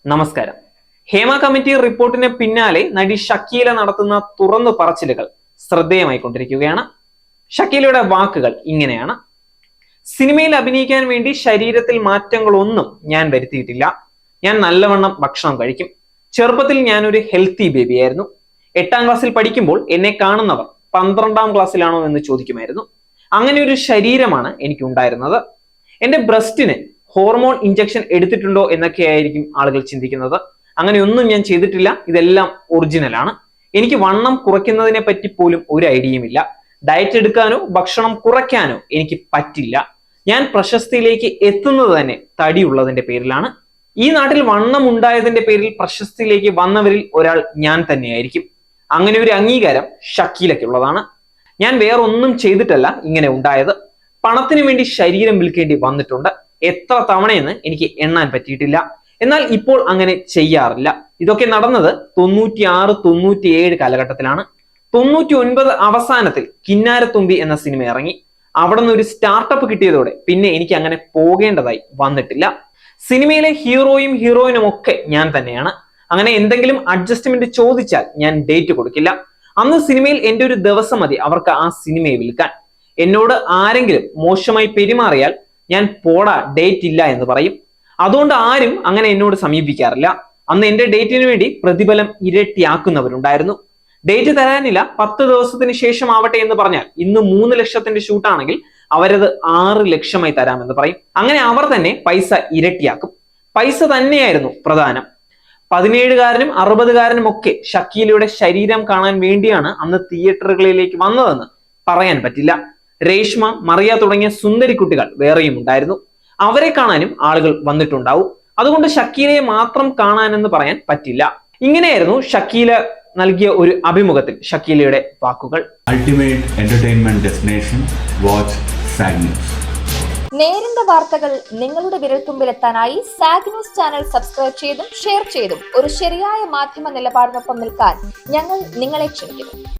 നമസ്കാരം. ഹേമ കമ്മിറ്റി റിപ്പോർട്ടിന് പിന്നാലെ നടി ഷക്കീല നടത്തുന്ന തുറന്നു പറച്ചിലുകൾ ശ്രദ്ധേയമായിക്കൊണ്ടിരിക്കുകയാണ്. ഷക്കീലയുടെ വാക്കുകൾ ഇങ്ങനെയാണ്: സിനിമയിൽ അഭിനയിക്കാൻ വേണ്ടി ശരീരത്തിൽ മാറ്റങ്ങളൊന്നും ഞാൻ വരുത്തിയിട്ടില്ല. ഞാൻ നല്ലവണ്ണം ഭക്ഷണം കഴിക്കും. ചെറുപ്പത്തിൽ ഞാനൊരു ഹെൽത്തി ബേബി ആയിരുന്നു. 8ാം ക്ലാസ്സിൽ പഠിക്കുമ്പോൾ എന്നെ കാണുന്നവർ 12ാം ക്ലാസ്സിലാണോ എന്ന് ചോദിക്കുമായിരുന്നു. അങ്ങനെ ഒരു ശരീരമാണ് എനിക്കുണ്ടായിരുന്നത്. എന്റെ ബ്രസ്റ്റിന് ഹോർമോൺ ഇഞ്ചക്ഷൻ എടുത്തിട്ടുണ്ടോ എന്നൊക്കെ ആയിരിക്കും ആളുകൾ ചിന്തിക്കുന്നത്. അങ്ങനെയൊന്നും ഞാൻ ചെയ്തിട്ടില്ല. ഇതെല്ലാം ഒറിജിനൽ ആണ്. എനിക്ക് വണ്ണം കുറയ്ക്കുന്നതിനെ പറ്റി പോലും ഒരു ഐഡിയയും ഇല്ല. ഡയറ്റ് എടുക്കാനോ ഭക്ഷണം കുറയ്ക്കാനോ എനിക്ക് പറ്റില്ല. ഞാൻ പ്രശസ്തിയിലേക്ക് എത്തുന്നത് തന്നെ തടിയുള്ളതിന്റെ പേരിലാണ്. ഈ നാട്ടിൽ വണ്ണം ഉണ്ടായതിന്റെ പേരിൽ പ്രശസ്തിയിലേക്ക് വന്നവരിൽ ഒരാൾ ഞാൻ തന്നെയായിരിക്കും. അങ്ങനെ ഒരു അംഗീകാരം ഷക്കീലയ്ക്കുള്ളതാണ്. ഞാൻ വേറൊന്നും ചെയ്തിട്ടല്ല ഇങ്ങനെ ഉണ്ടായത്. പണത്തിന് വേണ്ടി ശരീരം വിൽക്കേണ്ടി വന്നിട്ടുണ്ട്. എത്ര തവണയെന്ന് എനിക്ക് എണ്ണാൻ പറ്റിയിട്ടില്ല. എന്നാൽ ഇപ്പോൾ അങ്ങനെ ചെയ്യാറില്ല. ഇതൊക്കെ നടന്നത് 96, 97 കാലഘട്ടത്തിലാണ്. 99 അവസാനത്തിൽ കിന്നാരത്തുമ്പി എന്ന സിനിമ ഇറങ്ങി. അവിടെ നിന്ന് ഒരു സ്റ്റാർട്ടപ്പ് കിട്ടിയതോടെ പിന്നെ എനിക്ക് അങ്ങനെ പോകേണ്ടതായി വന്നിട്ടില്ല. സിനിമയിലെ ഹീറോയും ഹീറോയിനും ഒക്കെ ഞാൻ തന്നെയാണ്. അങ്ങനെ എന്തെങ്കിലും അഡ്ജസ്റ്റ്മെന്റ് ചോദിച്ചാൽ ഞാൻ ഡേറ്റ് കൊടുക്കില്ല. അന്ന് സിനിമയിൽ എന്റെ ഒരു ദിവസം മതി അവർക്ക് ആ സിനിമയെ വിൽക്കാൻ. എന്നോട് ആരെങ്കിലും മോശമായി പെരുമാറിയാൽ ഞാൻ പോടാ, ഡേറ്റ് ഇല്ല എന്ന് പറയും. അതുകൊണ്ട് ആരും അങ്ങനെ എന്നോട് സമീപിക്കാറില്ല. അന്ന് എന്റെ ഡേറ്റിന് വേണ്ടി പ്രതിഫലം ഇരട്ടിയാക്കുന്നവരുണ്ടായിരുന്നു. ഡേറ്റ് തരാനില്ല, 10 ദിവസത്തിന് ശേഷം ആവട്ടെ എന്ന് പറഞ്ഞാൽ ഇന്ന് 3 ലക്ഷത്തിന്റെ ഷൂട്ടാണെങ്കിൽ അവരത് 6 ലക്ഷമായി തരാമെന്ന് പറയും. അങ്ങനെ അവർ തന്നെ പൈസ ഇരട്ടിയാക്കും. പൈസ തന്നെയായിരുന്നു പ്രധാനം. 17കാരനും 60കാരനും ഒക്കെ ഷക്കീലയുടെ ശരീരം കാണാൻ വേണ്ടിയാണ് അന്ന് തിയേറ്ററുകളിലേക്ക് വന്നതെന്ന് പറയാൻ പറ്റില്ല. രേഷ്മ, മറിയ തുടങ്ങിയ സുന്ദരി കുട്ടികൾ വേറെയും ഉണ്ടായിരുന്നു. അവരെ കാണാനും ആളുകൾ വന്നിട്ടുണ്ടാവും. അതുകൊണ്ട് ഷക്കീലയെ മാത്രം കാണാനെന്ന് പറയാൻ പറ്റില്ല. ഇങ്ങനെയായിരുന്നു ഷക്കീല നൽകിയ ഒരു അഭിമുഖത്തിൽ ഷക്കീലയുടെ വാക്കുകൾ. Ultimate entertainment destination, watch zag news. നേരിന്റെ വാർത്തകൾ നിങ്ങളുടെ വിരൽത്തുമ്പിലെത്താനായി സാഗ് ന്യൂസ് ചാനൽ സബ്സ്ക്രൈബ് ചെയ്തും ഷെയർ ചെയ്തും ഒരു ശരിയായ മാധ്യമ നിലപാടിനൊപ്പം നിൽക്കാൻ ഞങ്ങൾ നിങ്ങളെ ക്ഷണിക്കുന്നു.